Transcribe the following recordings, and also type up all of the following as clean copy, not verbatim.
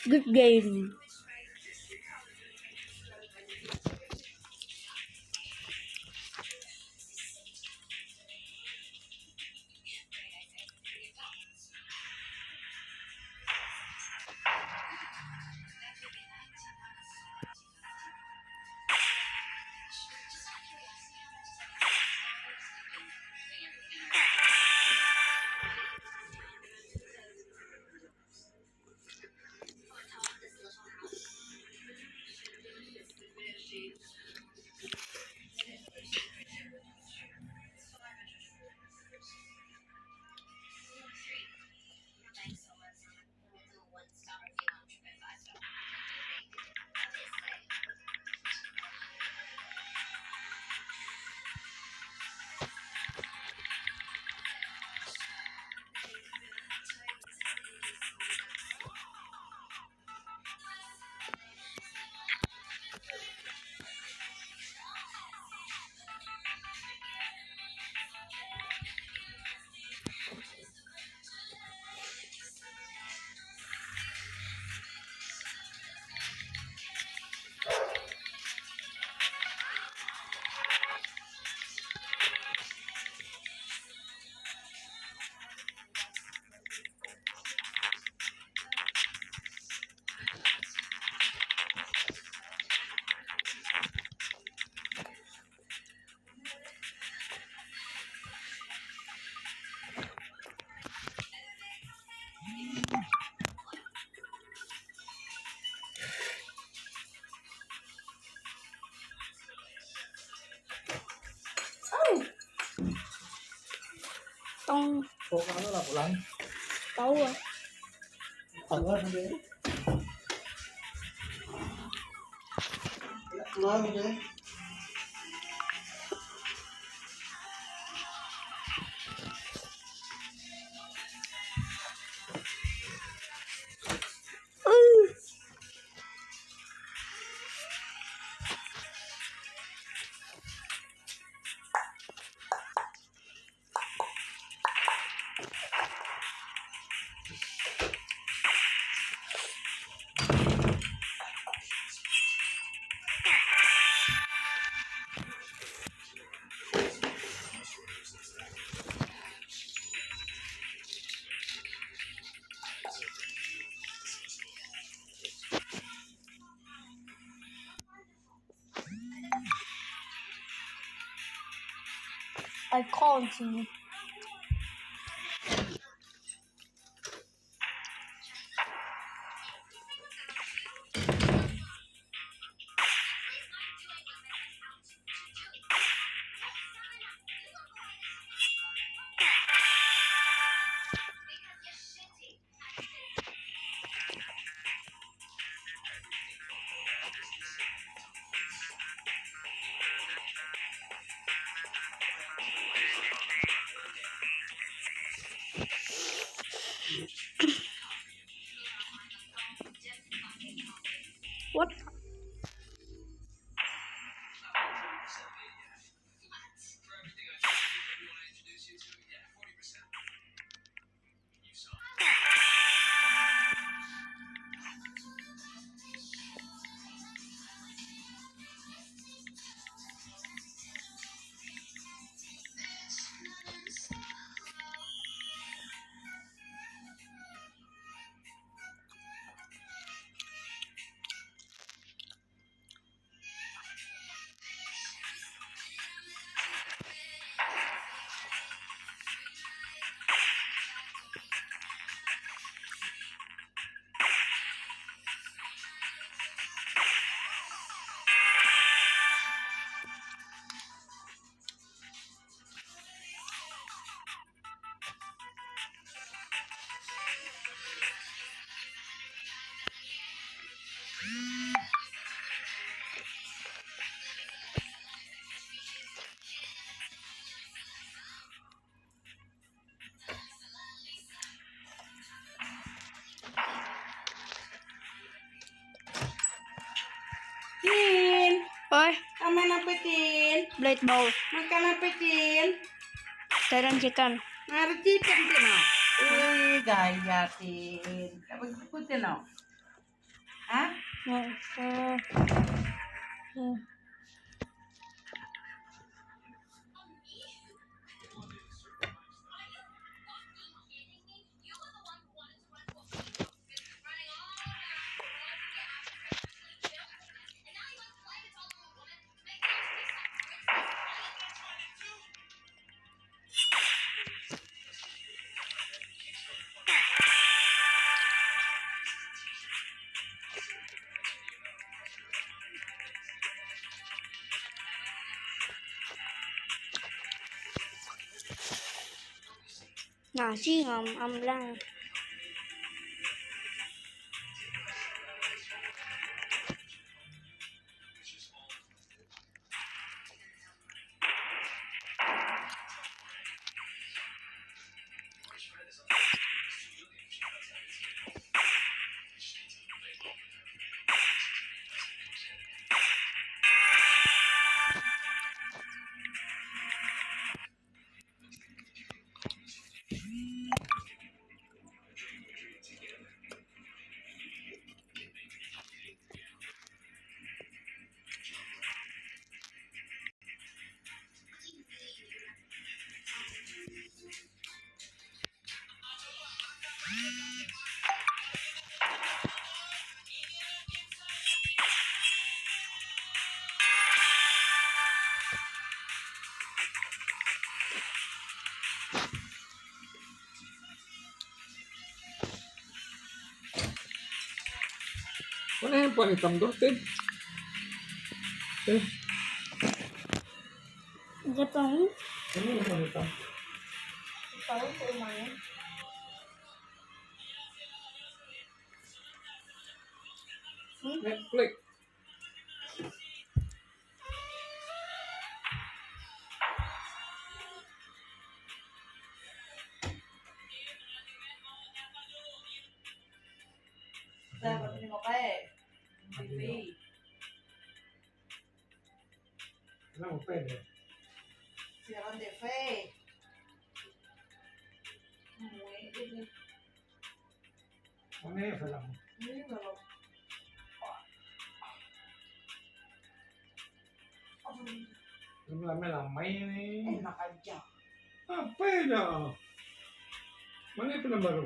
Good game. Tong Kok kamu lah pulang? tahu ah. Keluar deh. Keluar deh. I can't see. What? Tin, Oi, main apa Tin? blade ball. Makan apa Tin? Thailand chicken. Mari chicken Tin. Wih, gaya Tin. Apa ikutin no? Hah? Nasi ngam lang. Mana handphone hitam tuh, Tin? Dia tahu. Ini handphone hitam. Tahu ke rumahnya. Netflix. Dapat ini pakai TV. Kenapa pendek? Siaran TV. Ini Mana ya film? belum. Film lama ini. Enak aja. Apa ya? Mana film baru?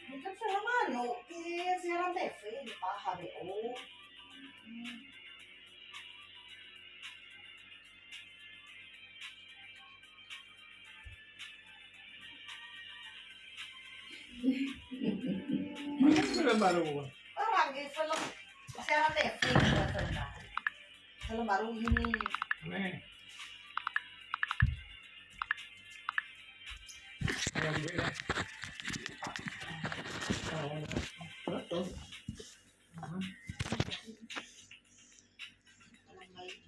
Bukan film anu, siaran TV di Pak HBO. Mana film baru? Orang di film siaran TV film baru ini. Nih. Yang beda. Betul. Film lain.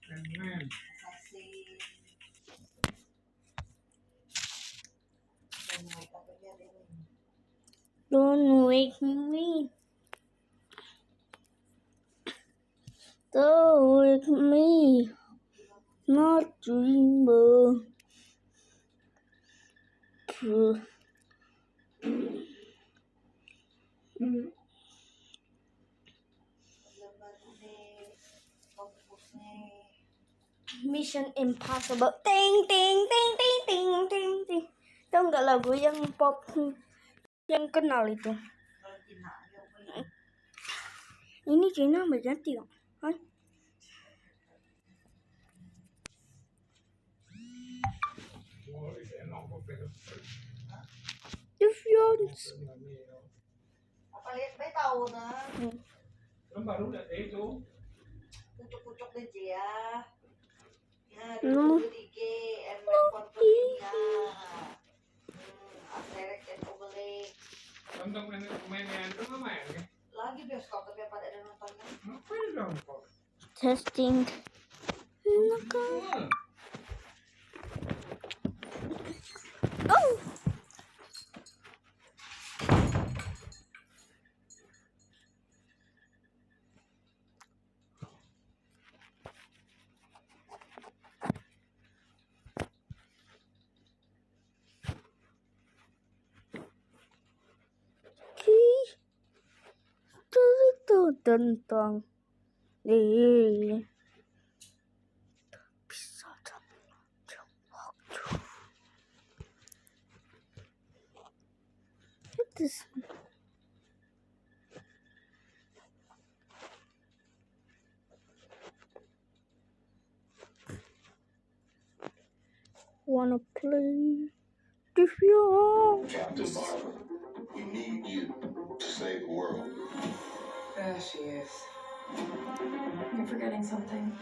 Keren. Assassin. Dan apa dia ini? Don't wake me. Don't wake me. Not dreamer. Film baru nih. Fokus nih. Mission Impossible. Ting ting ting ting ting ting ting. Tahu nggak lagu yang pop yang kenal itu? Kalau Cina, ya, Ini Cina berganti dong. Kan? Oh, ini enak film. Difference. apa lihat baik tahu nah. Film baru udah itu. Pucuk-pucuk deh ya. Ya, Hmm. dulu di konferensinya. Atrek dan Obelix. Untuk mainnya itu nggak main kan? Lagi bioskop tapi pada ada nontonnya. Ngapain dong kok? Testing. Hmm. Oh. tentang diri bisa dalam waktu. It is wanna play this young. Captain Marvel, we need you to save the world. There she is. You're forgetting something.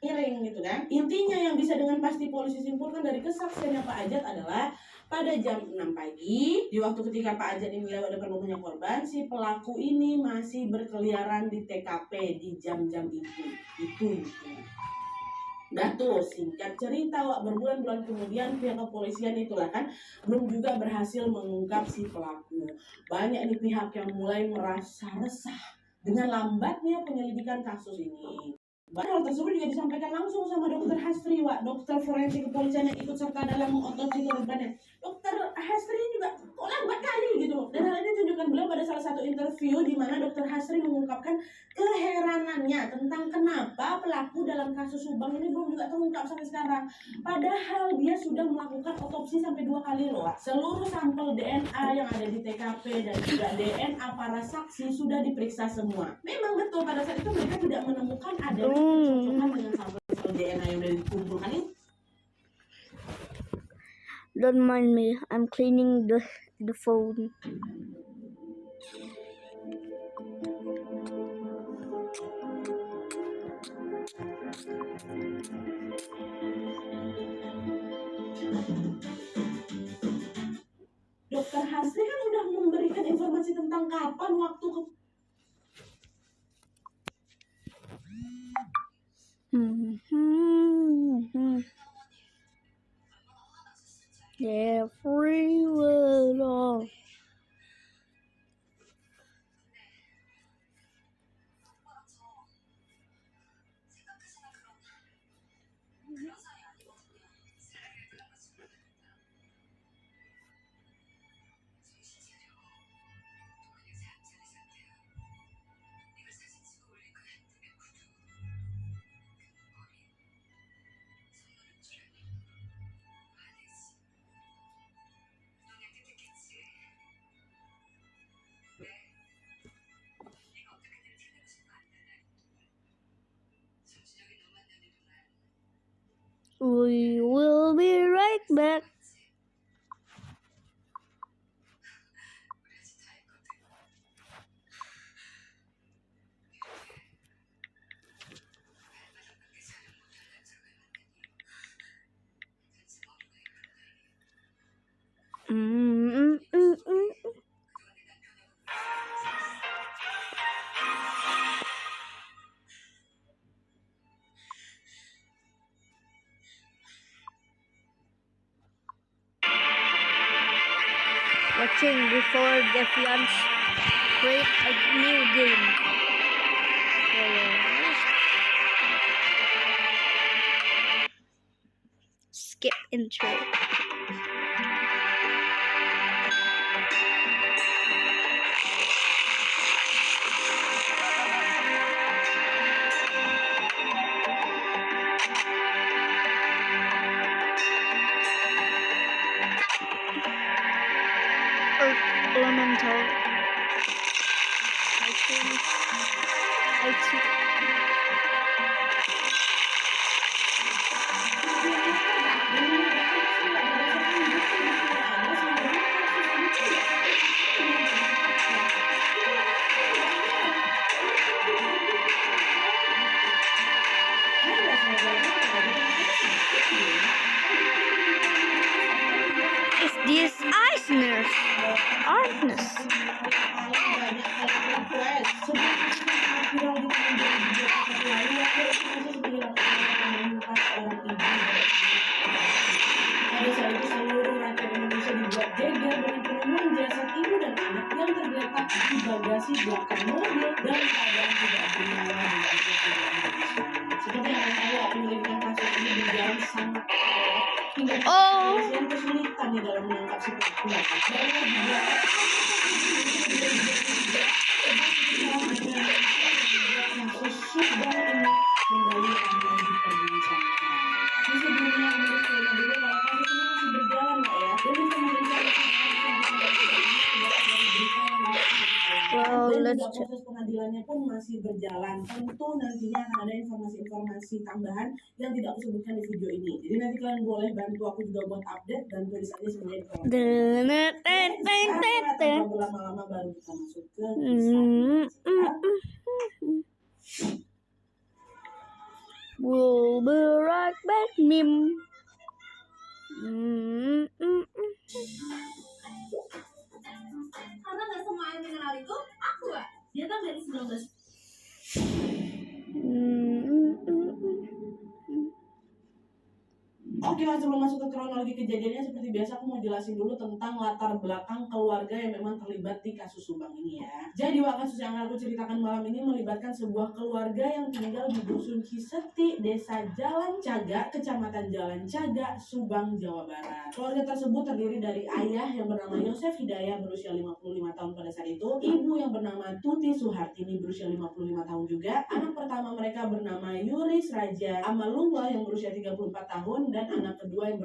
Miring gitu kan. Intinya yang bisa dengan pasti polisi simpulkan dari kesaksiannya Pak Ajat adalah pada jam 6 pagi, di waktu ketika Pak Ajat ini lewat depan rumahnya korban, si pelaku ini masih berkeliaran di TKP di jam-jam itu. Nah tuh, singkat cerita, berbulan-bulan kemudian pihak kepolisian itulah kan belum juga berhasil mengungkap si pelaku. Banyak nih pihak yang mulai merasa resah dengan lambatnya penyelidikan kasus ini. Hal tersebut juga disampaikan langsung sama Dr. Hastri, dokter forensik kepolisian yang ikut serta dalam mengotopsi korbannya. Dr. Hastri juga kok lambat kali gitu. Dan hal ini ditunjukkan beliau pada salah satu interview di mana Dr. Hastri mengungkapkan keheranannya tentang kenapa pelaku dalam kasus Subang ini belum juga terungkap sampai sekarang. Padahal dia sudah melakukan otopsi sampai 2 kali loh. Seluruh sampel DNA yang ada di TKP dan juga DNA para saksi sudah diperiksa semua. Memang betul pada saat itu mereka tidak menemukan adanya kecocokan dengan sampel DNA yang sudah dikumpulkan ini. Don't mind me, I'm cleaning the phone. Dokter Hastri kan udah memberikan informasi tentang kapan waktu Yeah, free will of we will be right back. Watching before Defiance create a new game. Skip intro. Elemental. I think. Is this Eisner's artness? Pada saat itu seluruh rakyat Indonesia dibuat geger dengan penemuan jasad ibu dan anak yang tergeletak di bagasi belakang mobil dan keadaan tidak bernyawa di bagian tubuh. Seperti yang kalian tahu, penyelidikan kasus ini berjalan sangat hingga kepolisian kesulitan di dalam menangkap si pelaku. Dari beberapa Sidang ini kembali akan diperbincangkan. Di sebelumnya kami disclaimer dulu kalau kasus ini masih berjalan Wak ya. Dan pemeriksaan Wow, dan let's juga proses pengadilannya pun masih berjalan. Tentu nantinya akan ada informasi-informasi tambahan yang tidak aku sebutkan di video ini. Jadi nanti kalian boleh bantu aku juga buat update dan tulis aja sebenarnya di kolom komentar. Tanpa berlama-lama baru kita masuk ke kisah. We'll be right back, Mim. Karena nggak semua yang dikenal itu aku ya. Dia kan dari 19. Oke, Mas, sebelum masuk ke kronologi kejadiannya, seperti biasa aku mau jelasin dulu tentang latar belakang keluarga yang memang terlibat di kasus Subang ini ya. Jadi, kasus yang aku ceritakan malam ini melibatkan sebuah keluarga yang tinggal di Dusun Ciseti, Desa Jalan Caga, Kecamatan Jalan Caga, Subang, Jawa Barat. Keluarga tersebut terdiri dari ayah yang bernama Yosef Hidayah berusia 55 tahun pada saat itu, ibu yang bernama Tuti Suhartini berusia 55 tahun juga, anak pertama mereka bernama Yuris Raja Amalullah yang berusia 34 tahun, dan anak kedua yang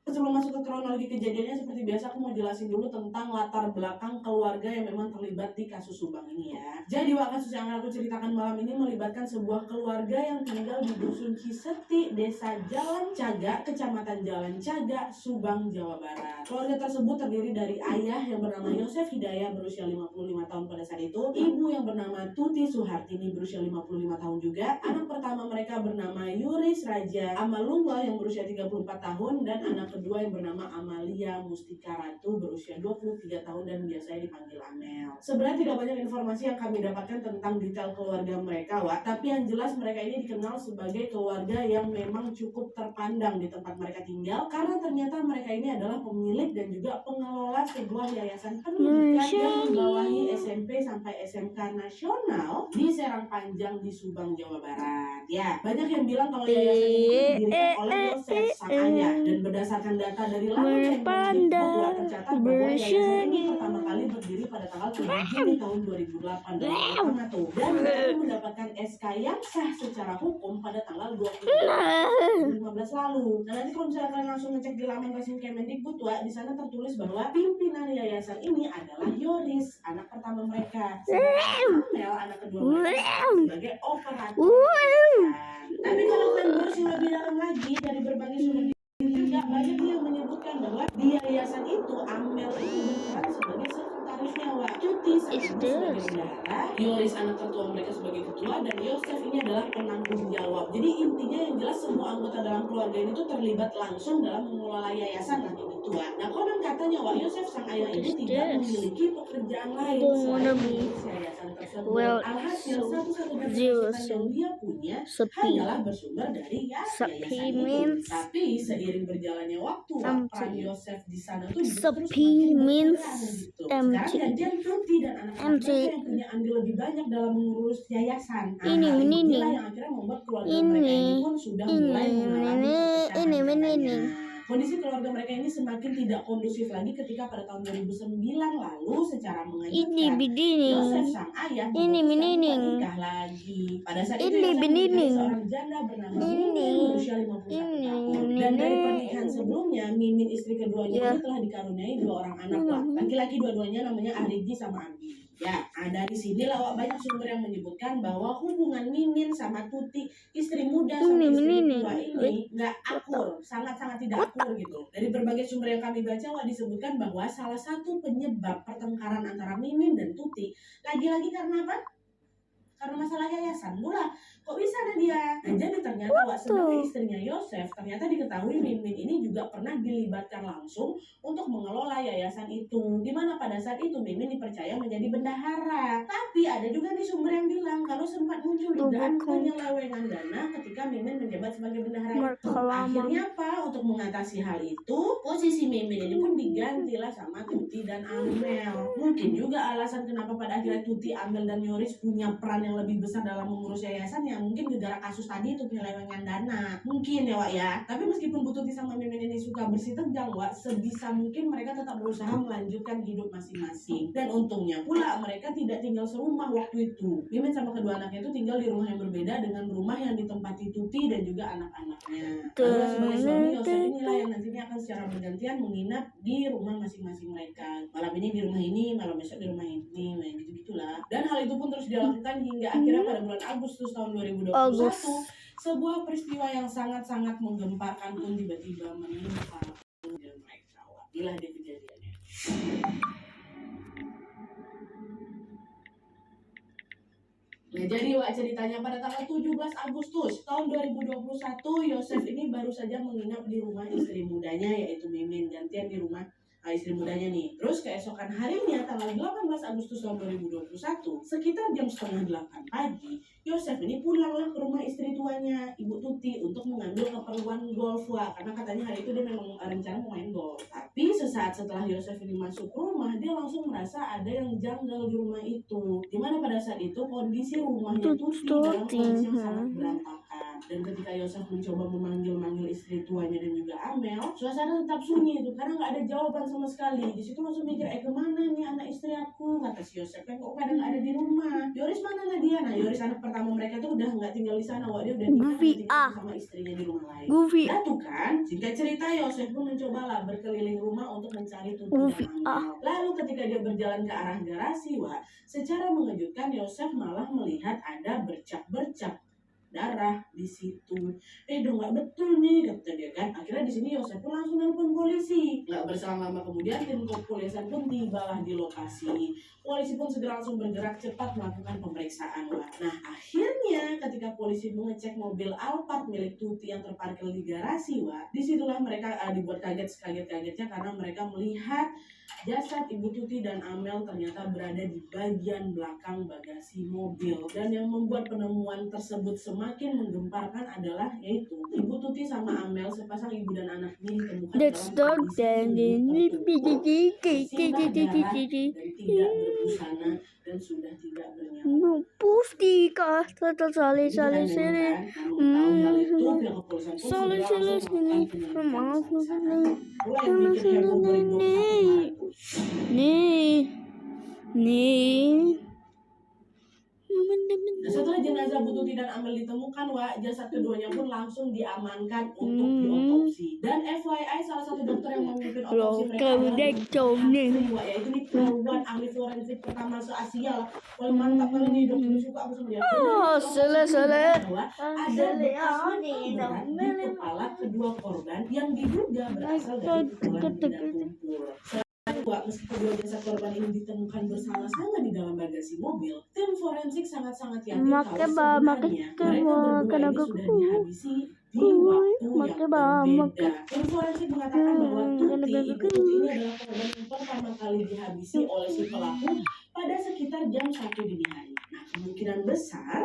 Sebelum masuk ke kronologi kejadiannya, seperti biasa aku mau jelasin dulu tentang latar belakang keluarga yang memang terlibat di kasus Subang ini ya. Jadi, kasus yang aku ceritakan malam ini melibatkan sebuah keluarga yang tinggal di Dusun Ciseti, Desa Jalan Caga, Kecamatan Jalan Caga, Subang, Jawa Barat. Keluarga tersebut terdiri dari ayah yang bernama Yosef Hidayah berusia 55 tahun pada saat itu, ibu yang bernama Tuti Suhartini berusia 55 tahun juga, anak pertama mereka bernama Yuris Raja Amalullah yang berusia 34 tahun, dan anak kedua yang bernama Amalia Mustika Ratu berusia 23 tahun dan biasanya dipanggil Amel. Sebenarnya tidak banyak informasi yang kami dapatkan tentang detail keluarga mereka, Wak, tapi yang jelas mereka ini dikenal sebagai keluarga yang memang cukup terpandang di tempat mereka tinggal karena ternyata mereka ini adalah pemilik dan juga pengelola sebuah yayasan pendidikan yang membawahi SMP sampai SMK nasional di Serang Panjang di Subang, Jawa Barat. Ya, banyak yang bilang kalau yayasan itu didirikan oleh Yosef sang ayah, dan berdasarkan data dari laman Kemendikbud tercatat bahwa yayasan ini pertama kali berdiri pada tanggal 7 Juni tahun 2008 dan baru mendapatkan SK yang sah secara hukum pada tanggal 2015 lalu. Nah, nanti kalau misalnya kalian langsung ngecek di laman resmi Kemendikbud, di sana tertulis bahwa pimpinan yayasan ini adalah Yoris, anak pertama mereka, Amel, anak kedua mereka, sebagai operator. Tapi kalau kalian berusaha lebih dalam lagi dari berbagai sumber tidak banyak yang menyebutkan bahwa di yayasan itu Amel itu berperan sebagai sekretarisnya, Wak. Tuti sebagai bendahara, Yoris anak tertua mereka sebagai ketua, dan Yosef ini adalah penanggung jawab. Jadi intinya yang jelas semua anggota dalam keluarga ini tuh terlibat langsung dalam mengelola yayasan nanti tua. Nah, konon katanya Wak, Yosef sang ayah ini tidak memiliki pekerjaan lain selain mengurus yayasan tersebut. Alhasil satu-satunya penghasilan yang dia punya hanyalah bersumber dari yayasan itu. Tapi seiring berjalannya waktu, peran Yosef di sana tuh terus semakin berkurang gitu. Sekarang gantian Tuti dan anak-anak mereka yang punya andil lebih banyak dalam mengurus yayasan. Inilah yang akhirnya membuat keluarga mereka ini pun sudah mulai mengalami perpecahan. Kondisi keluarga mereka ini semakin tidak kondusif lagi ketika pada tahun 2009 lalu secara mengejutkan Yosef sang ayah menikah lagi. Pada saat itu Yosef menikahi seorang janda bernama Mimin berusia 51 tahun. Dan dari pernikahan sebelumnya, Mimin istri keduanya ini telah dikaruniai 2 orang anak, laki-laki dua-duanya namanya Ariji sama Abi. Ya, dari sini lah banyak sumber yang menyebutkan bahwa hubungan Mimin sama Tuti, istri muda sama istri kedua ini nggak akur, sangat-sangat tidak akur gitu. Dari berbagai sumber yang kami baca, disebutkan bahwa salah satu penyebab pertengkaran antara Mimin dan Tuti lagi-lagi karena apa? Karena masalah yayasan. Mula, kok bisa ada dia? Nah, jadi ternyata sebagai istrinya Yosef, ternyata diketahui Mimin ini juga pernah dilibatkan langsung untuk mengelola yayasan itu. Dimana pada saat itu Mimin dipercaya menjadi bendahara. Tapi ada juga nih sumber yang bilang kalau sempat muncul dugaan penyelewengan dana ketika Mimin menjabat sebagai bendahara. Akhirnya apa? Untuk mengatasi hal itu, posisi Mimin ini pun digantilah sama Tuti dan Amel. Mungkin juga alasan kenapa pada akhirnya Tuti, Amel, dan Yoris punya peran yang lebih besar dalam mengurus yayasan ya mungkin gara kasus tadi itu penyelewengan dana. Mungkin ya, Wak ya. Tapi meskipun Bu Tuti sama Mimin ini suka bersih tegang, Wak, sebisa mungkin mereka tetap berusaha melanjutkan hidup masing-masing. Dan untungnya pula mereka tidak tinggal serumah rumah waktu itu. Mimin sama kedua anaknya itu tinggal di rumah yang berbeda dengan rumah yang ditempati Tuti dan juga anak-anaknya. Lalu sebagai suami, Yosef inilah yang nantinya akan secara bergantian menginap di rumah masing-masing mereka. Malam ini di rumah ini, malam besok di rumah ini, nah gitu-gitulah. Dan hal itu pun terus dilakukan hingga akhirnya pada bulan Agustus tahun 2021, sebuah peristiwa yang sangat-sangat menggemparkan pun tiba-tiba menimpa mereka. Wah, inilah dia kejadiannya. Nah, jadi Wak, ceritanya pada tanggal 17 Agustus tahun 2021, Yosef ini baru saja menginap di rumah istri mudanya, yaitu Mimin, gantian di rumah istri mudanya nih. Terus keesokan harinya tanggal 18 Agustus tahun 2021, sekitar jam 7:30 pagi, Yosef ini pulanglah ke rumah istri tuanya, Ibu Tuti, untuk mengambil keperluan golf, Wak. Karena katanya hari itu dia memang rencana mau main golf. Tapi sesaat setelah Yosef ini masuk rumah, dia langsung merasa ada yang janggal di rumah itu. Dimana pada saat itu kondisi rumahnya Tuti dalam kondisi yang sangat berantakan. Dan ketika Yosef mencoba memanggil istri tuanya dan juga Amel, suasana tetap sunyi itu karena nggak ada jawaban sama sekali. Di situ langsung mikir, kemana nih anak istri aku? Kata si Yosef, kan kok kadang nggak ada di rumah. Yoris mana Nadia? Nah, Yoris anak pertama mereka tuh udah nggak tinggal di sana, Wak. Dia udah tinggal sama istrinya di rumah lain. Ya tuh kan, singkat cerita Yosef pun mencobalah berkeliling rumah untuk mencari Tuti dan Amel. Lalu ketika dia berjalan ke arah garasi, Wak, secara mengejutkan Yosef malah melihat ada bercak-bercak darah di situ. Dong nggak betul nih, kata dia kan. Akhirnya di sini Yosef pun langsung nelpon polisi. Nggak berselang lama kemudian tim kepolisian pun tibalah di lokasi. Polisi pun segera langsung bergerak cepat melakukan pemeriksaan. Nah, akhirnya ketika polisi mengecek mobil Alphard milik Tuti yang terparkir di garasi, disitulah mereka dibuat kaget sekaget-kagetnya karena mereka melihat jasad Ibu Tuti dan Amel ternyata berada di bagian belakang bagasi mobil. Dan yang membuat penemuan tersebut semakin menggemparkan adalah yaitu Ibu Tuti sama Amel, sepasang ibu dan anak ini ditemukan dalam kondisi dan tidak berbusana dan sudah tidak bernyawa. Pustika, sali Itulah yang bikin heboh beribu-ribu. Nah, setelah jenazah Bu Tuti dan Amel ditemukan, jasad keduanya pun langsung diamankan untuk diotopsi. Dan FYI, salah satu dokter yang memimpin otopsi mereka adalah yaitu nih perempuan ahli forensik pertama se-Asia. Paling mantap kali nih, dokter suka aku sama dia. Ada bekas luka berat di kepala kedua korban yang diduga berasal dari pukulan benda tumpul. Meski kedua jasad korban ini ditemukan bersama-sama di dalam bagasi mobil, tim forensik sangat-sangat yakin kalau sebenarnya mereka berdua ini sudah dihabisi di waktu yang berbeda. Tim forensik mengatakan bahwa Tuti, Ibu Tuti ini adalah korban yang pertama kali dihabisi oleh si pelaku pada sekitar jam 1 dini hari. Nah, kemungkinan besar